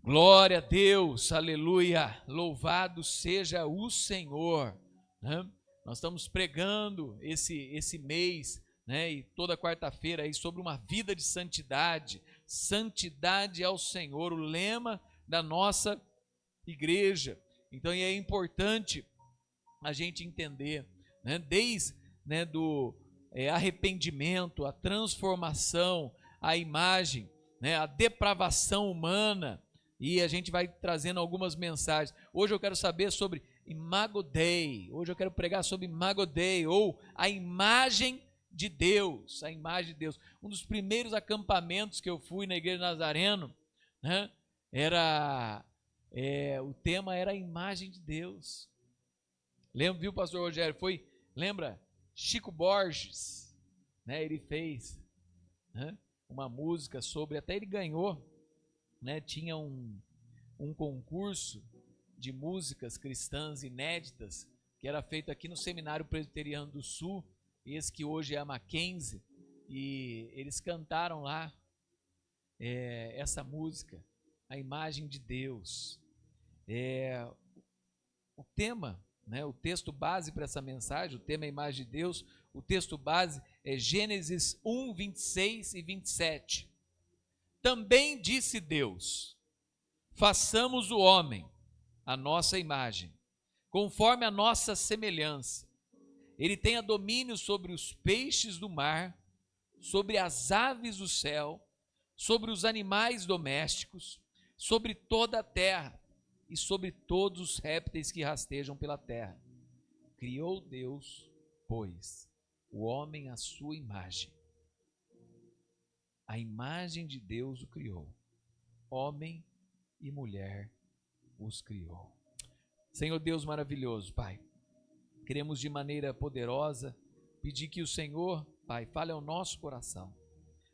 Glória a Deus, aleluia, louvado seja o Senhor, né? Nós estamos pregando esse mês, né, e toda quarta-feira aí sobre uma vida de santidade, santidade ao Senhor, o lema da nossa igreja. Então é importante a gente entender, né, desde, né, do arrependimento, a transformação, a imagem, né, a depravação humana, e a gente vai trazendo algumas mensagens. Hoje eu quero saber sobre Imago Dei. Hoje eu quero pregar sobre Imago Dei, ou a imagem de Deus. A imagem de Deus. Um dos primeiros acampamentos que eu fui na Igreja Nazareno, né, o tema era a imagem de Deus. Lembra, viu, pastor Rogério? Lembra? Chico Borges, né, ele fez, né, uma música sobre, até ele ganhou, né, tinha um concurso de músicas cristãs inéditas que era feito aqui no Seminário Presbiteriano do Sul, esse que hoje é a Mackenzie, e eles cantaram lá essa música, a imagem de Deus. O tema, né, o texto base para essa mensagem, o tema é a imagem de Deus, o texto base é Gênesis 1, 26 e 27. Também disse Deus: façamos o homem à nossa imagem, conforme a nossa semelhança. Ele tenha domínio sobre os peixes do mar, sobre as aves do céu, sobre os animais domésticos, sobre toda a terra e sobre todos os répteis que rastejam pela terra. Criou Deus, pois, o homem à sua imagem. A imagem de Deus o criou. Homem e mulher os criou. Senhor Deus maravilhoso, Pai, queremos de maneira poderosa pedir que o Senhor, Pai, fale ao nosso coração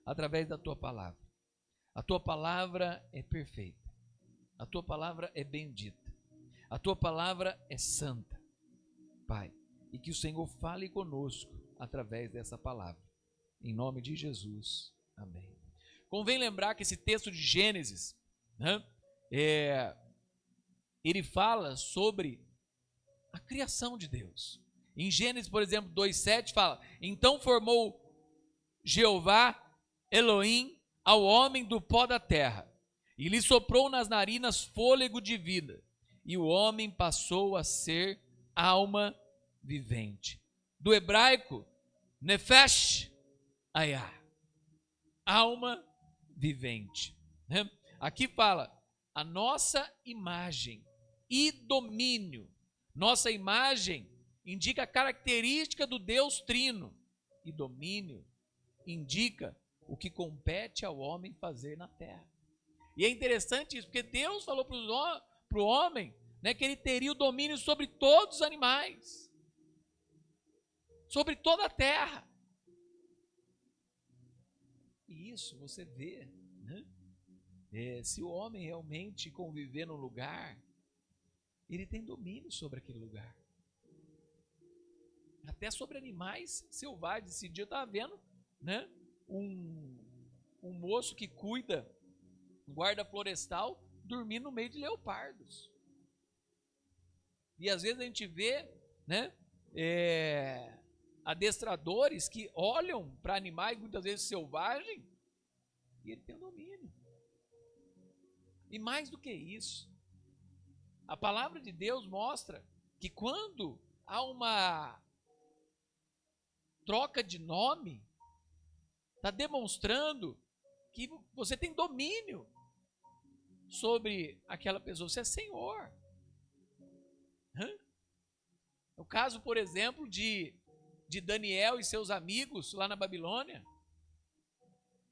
através da Tua palavra. A Tua palavra é perfeita, a Tua palavra é bendita, a Tua palavra é santa, Pai, e que o Senhor fale conosco através dessa palavra, em nome de Jesus, amém. Convém lembrar que esse texto de Gênesis, né, ele fala sobre a criação de Deus. Em Gênesis, por exemplo, 2,7 fala: então formou Jeová Elohim ao homem do pó da terra, e lhe soprou nas narinas fôlego de vida, e o homem passou a ser alma vivente. Do hebraico, nefesh ayah, alma vivente. Aqui fala a nossa imagem e domínio. Nossa imagem indica a característica do Deus Trino, e domínio indica o que compete ao homem fazer na terra. E é interessante isso, porque Deus falou para o homem, né, que ele teria o domínio sobre todos os animais, sobre toda a terra. E isso você vê, né? Se o homem realmente conviver num lugar, ele tem domínio sobre aquele lugar. Até sobre animais selvagens. Esse dia eu estava vendo, né, um moço que cuida, um guarda florestal, dormindo no meio de leopardos. E às vezes a gente vê, né, adestradores que olham para animais muitas vezes selvagens e ele tem o domínio. E mais do que isso, a palavra de Deus mostra que quando há uma troca de nome, está demonstrando que você tem domínio sobre aquela pessoa, você é senhor. O caso, por exemplo, de Daniel e seus amigos lá na Babilônia.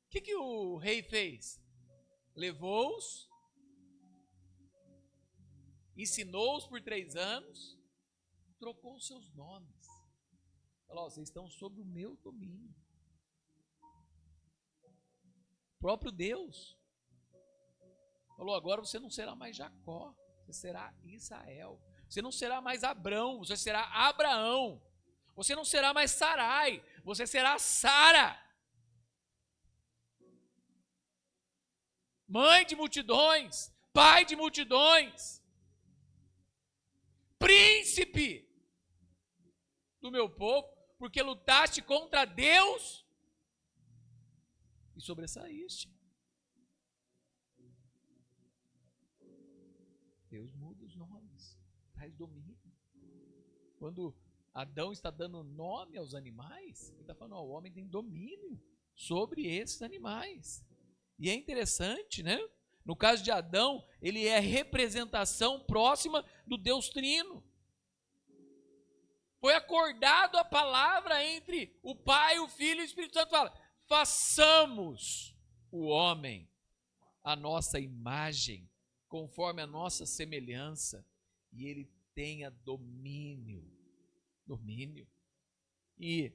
O que o rei fez? Levou-os, ensinou-os por 3 anos, trocou os seus nomes. Falou: vocês estão sob o meu domínio. O próprio Deus falou: agora você não será mais Jacó, você será Israel. Você não será mais Abrão, você será Abraão. Você não será mais Sarai, você será Sara. Mãe de multidões, pai de multidões, príncipe do meu povo, porque lutaste contra Deus e sobressaíste. Deus muda os nomes, traz domínio. Quando Adão está dando nome aos animais, ele está falando, ó, o homem tem domínio sobre esses animais. E é interessante, né? No caso de Adão, ele é a representação próxima do Deus Trino. Foi acordado a palavra entre o Pai, o Filho e o Espírito Santo. Fala, façamos o homem a nossa imagem, conforme a nossa semelhança, e ele tenha domínio. Domínio. E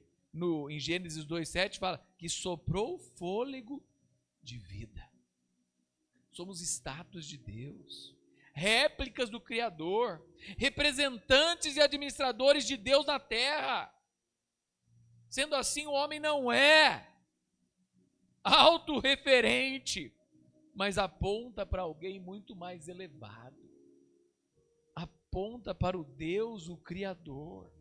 em Gênesis 2,7 fala que soprou o fôlego de vida. Somos estátuas de Deus, réplicas do Criador, representantes e administradores de Deus na terra. Sendo assim, o homem não é autorreferente, mas aponta para alguém muito mais elevado. Aponta para o Deus, o Criador.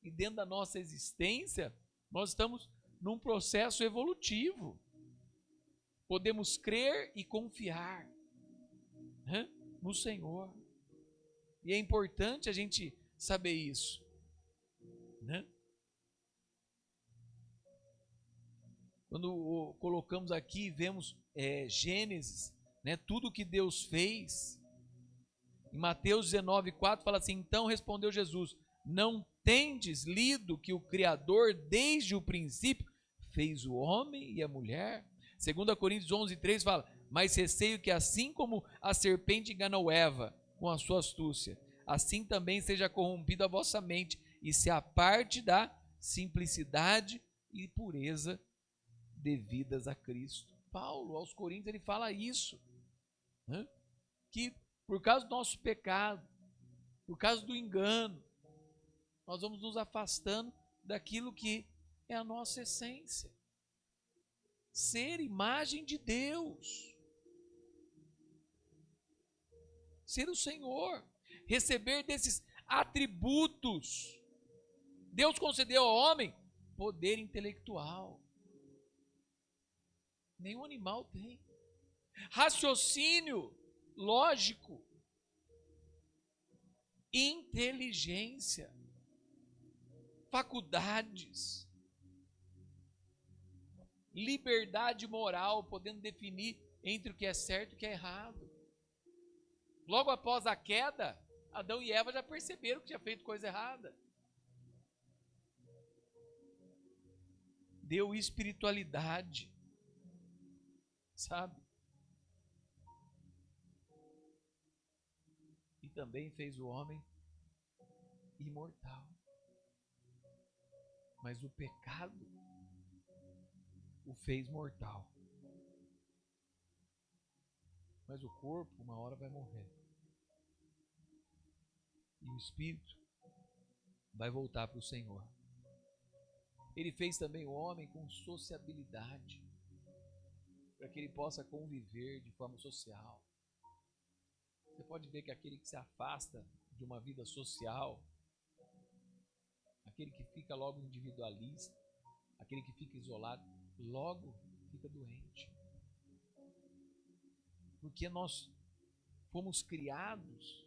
E dentro da nossa existência, nós estamos num processo evolutivo. Podemos crer e confiar no Senhor. E é importante a gente saber isso. Quando colocamos aqui, vemos Gênesis, tudo que Deus fez. Em Mateus 19,4 fala assim, então respondeu Jesus, não tendes lido que o Criador desde o princípio fez o homem e a mulher? 2 Coríntios 11,3 fala, mas receio que assim como a serpente enganou Eva com a sua astúcia, assim também seja corrompida a vossa mente e se aparte da simplicidade e pureza devidas a Cristo. Paulo, aos Coríntios, ele fala isso, que por causa do nosso pecado, por causa do engano, nós vamos nos afastando daquilo que é a nossa essência. Ser imagem de Deus. Ser o Senhor. Receber desses atributos. Deus concedeu ao homem poder intelectual. Nenhum animal tem. Raciocínio lógico. Inteligência. Faculdades. Liberdade moral, podendo definir entre o que é certo e o que é errado. Logo após a queda, Adão e Eva já perceberam que tinha feito coisa errada. Deu espiritualidade, sabe? E também fez o homem imortal. Mas o pecado o fez mortal. Mas o corpo, uma hora, vai morrer. E o espírito vai voltar para o Senhor. Ele fez também o homem com sociabilidade, para que ele possa conviver de forma social. Você pode ver que aquele que se afasta de uma vida social, aquele que fica logo individualista, aquele que fica isolado, logo fica doente. Porque nós fomos criados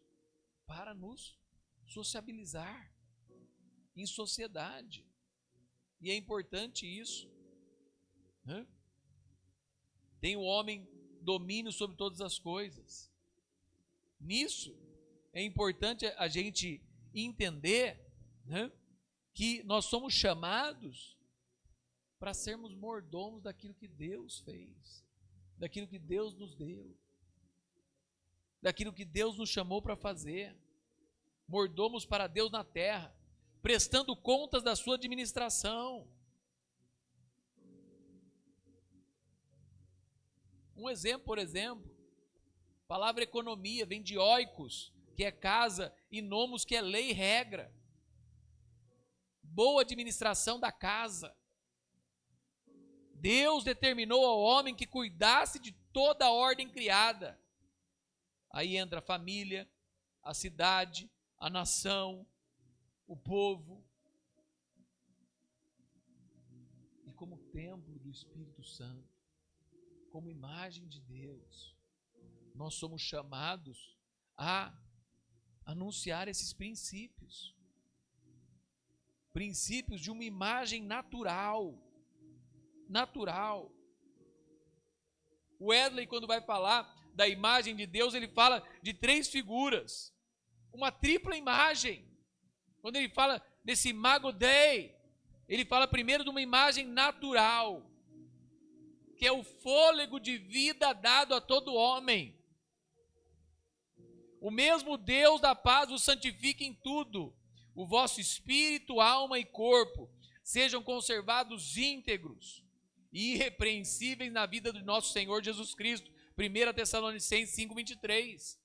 para nos sociabilizar em sociedade. E é importante isso. Tem o homem domínio sobre todas as coisas. Nisso é importante a gente entender que nós somos chamados para sermos mordomos daquilo que Deus fez, daquilo que Deus nos deu, daquilo que Deus nos chamou para fazer. Mordomos para Deus na terra, prestando contas da sua administração. Um exemplo, por exemplo, a palavra economia vem de oikos, que é casa, e nomos, que é lei e regra. Boa administração da casa. Deus determinou ao homem que cuidasse de toda a ordem criada. Aí entra a família, a cidade, a nação, o povo. E como templo do Espírito Santo, como imagem de Deus, nós somos chamados a anunciar esses princípios. Princípios de uma imagem natural. Natural. O Wesley, quando vai falar da imagem de Deus, ele fala de 3 figuras. Uma tripla imagem. Quando ele fala desse Imago Dei, ele fala primeiro de uma imagem natural, que é o fôlego de vida dado a todo homem. O mesmo Deus da paz o santifique em tudo. O vosso espírito, alma e corpo sejam conservados íntegros e irrepreensíveis na vida do nosso Senhor Jesus Cristo. 1 Tessalonicenses 5:23.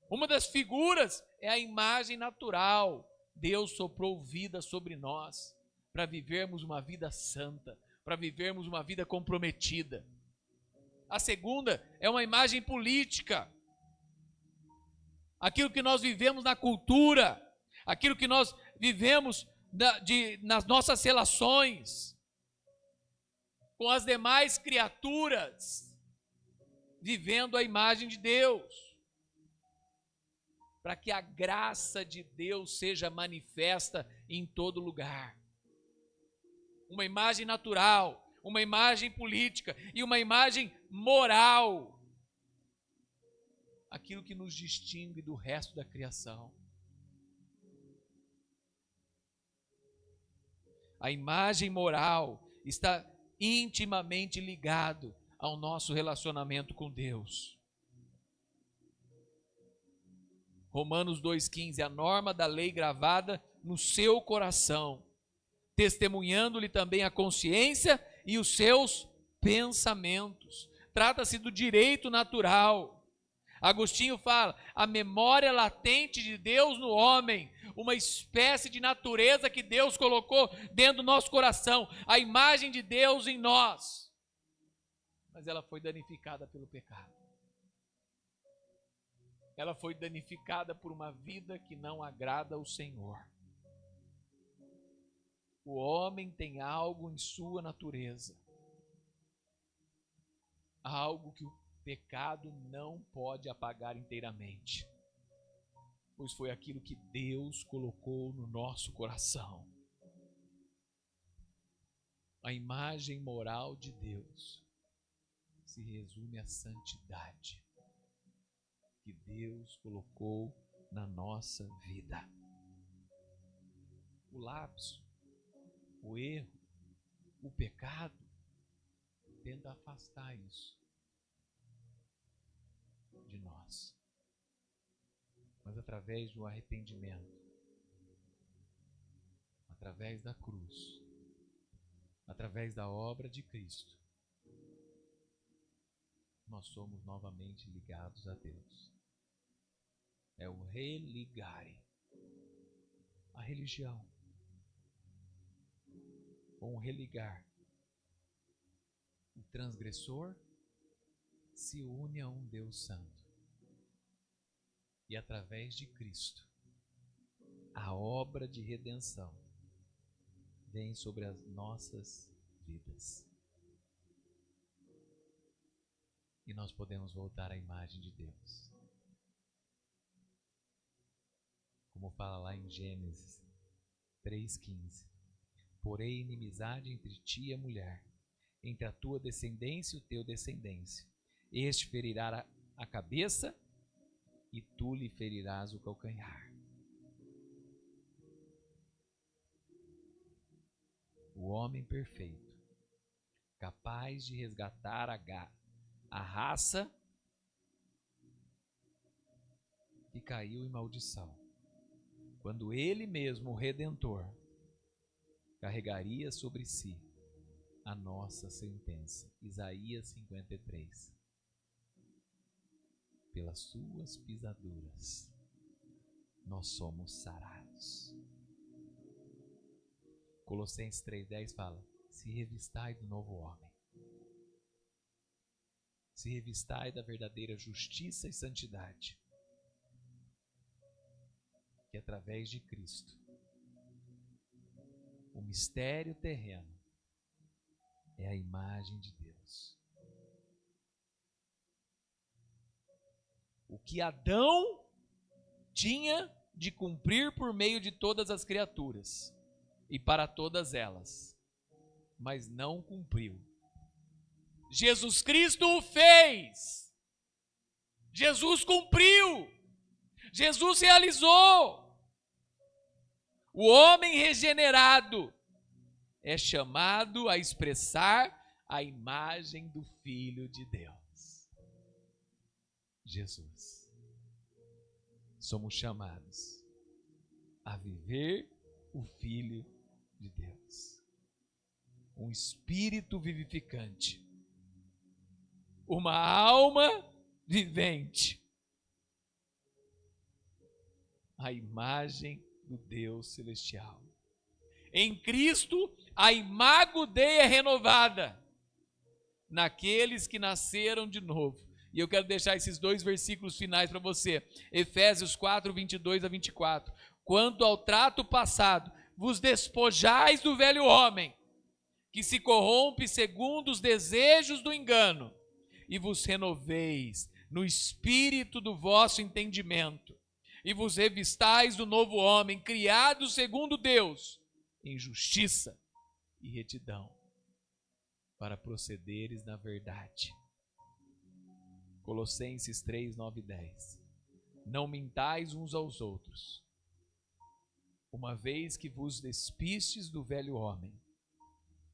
Uma das figuras é a imagem natural. Deus soprou vida sobre nós para vivermos uma vida santa, para vivermos uma vida comprometida. A segunda é uma imagem política. Aquilo que nós vivemos na cultura, aquilo que nós vivemos nas nossas relações com as demais criaturas, vivendo a imagem de Deus, para que a graça de Deus seja manifesta em todo lugar. Uma imagem natural, uma imagem política e uma imagem moral. Aquilo que nos distingue do resto da criação. A imagem moral está intimamente ligado ao nosso relacionamento com Deus. Romanos 2,15, a norma da lei gravada no seu coração, testemunhando-lhe também a consciência e os seus pensamentos. Trata-se do direito natural. Agostinho fala, a memória latente de Deus no homem, uma espécie de natureza que Deus colocou dentro do nosso coração, a imagem de Deus em nós. Mas ela foi danificada pelo pecado. Ela foi danificada por uma vida que não agrada ao Senhor. O homem tem algo em sua natureza, algo que o pecado não pode apagar inteiramente, pois foi aquilo que Deus colocou no nosso coração. A imagem moral de Deus se resume à santidade que Deus colocou na nossa vida. O lapso, o erro, o pecado tenta afastar isso de nós. Mas através do arrependimento, através da cruz, através da obra de Cristo, nós somos novamente ligados a Deus. É o religare. A religião, ou um religar. O transgressor se une a um Deus santo. E através de Cristo, a obra de redenção vem sobre as nossas vidas. E nós podemos voltar à imagem de Deus. Como fala lá em Gênesis 3,15. Porém, inimizade entre ti e a mulher, entre a tua descendência e o teu descendência. Este ferirá a cabeça e tu lhe ferirás o calcanhar. O homem perfeito, capaz de resgatar a raça que caiu em maldição, quando ele mesmo, o Redentor, carregaria sobre si a nossa sentença. Isaías 53. Pelas suas pisaduras nós somos sarados. Colossenses 3,10 fala, se revistai do novo homem, se revistai da verdadeira justiça e santidade, que através de Cristo, o mistério terreno é a imagem de Deus. O que Adão tinha de cumprir por meio de todas as criaturas e para todas elas, mas não cumpriu. Jesus Cristo o fez. Jesus cumpriu. Jesus realizou. O homem regenerado é chamado a expressar a imagem do Filho de Deus, Jesus. Somos chamados a viver o Filho de Deus. Um espírito vivificante, uma alma vivente, a imagem do Deus celestial. Em Cristo, a imago Dei é renovada naqueles que nasceram de novo. E eu quero deixar esses dois versículos finais para você. Efésios 4, 22 a 24. Quanto ao trato passado, vos despojais do velho homem, que se corrompe segundo os desejos do engano, e vos renoveis no espírito do vosso entendimento, e vos revistais do novo homem, criado segundo Deus, em justiça e retidão, para procederes na verdade. Colossenses 3, 9 e 10. Não mintais uns aos outros, uma vez que vos despistes do velho homem,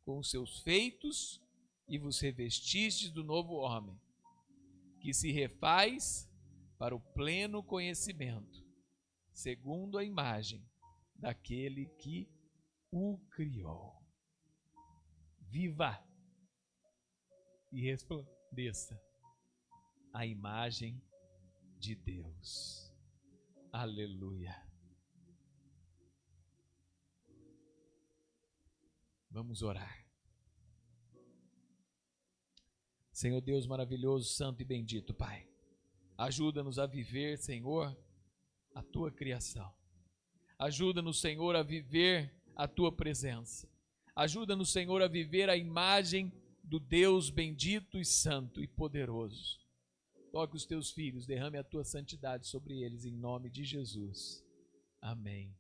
com os seus feitos, e vos revestistes do novo homem, que se refaz para o pleno conhecimento, segundo a imagem daquele que o criou. Viva e resplandeça a imagem de Deus. Aleluia. Vamos orar. Senhor Deus maravilhoso, santo e bendito, Pai, ajuda-nos a viver, Senhor, a Tua criação. Ajuda-nos, Senhor, a viver a Tua presença. Ajuda-nos, Senhor, a viver a imagem do Deus bendito e santo e poderoso. Toque os Teus filhos, derrame a Tua santidade sobre eles, em nome de Jesus. Amém.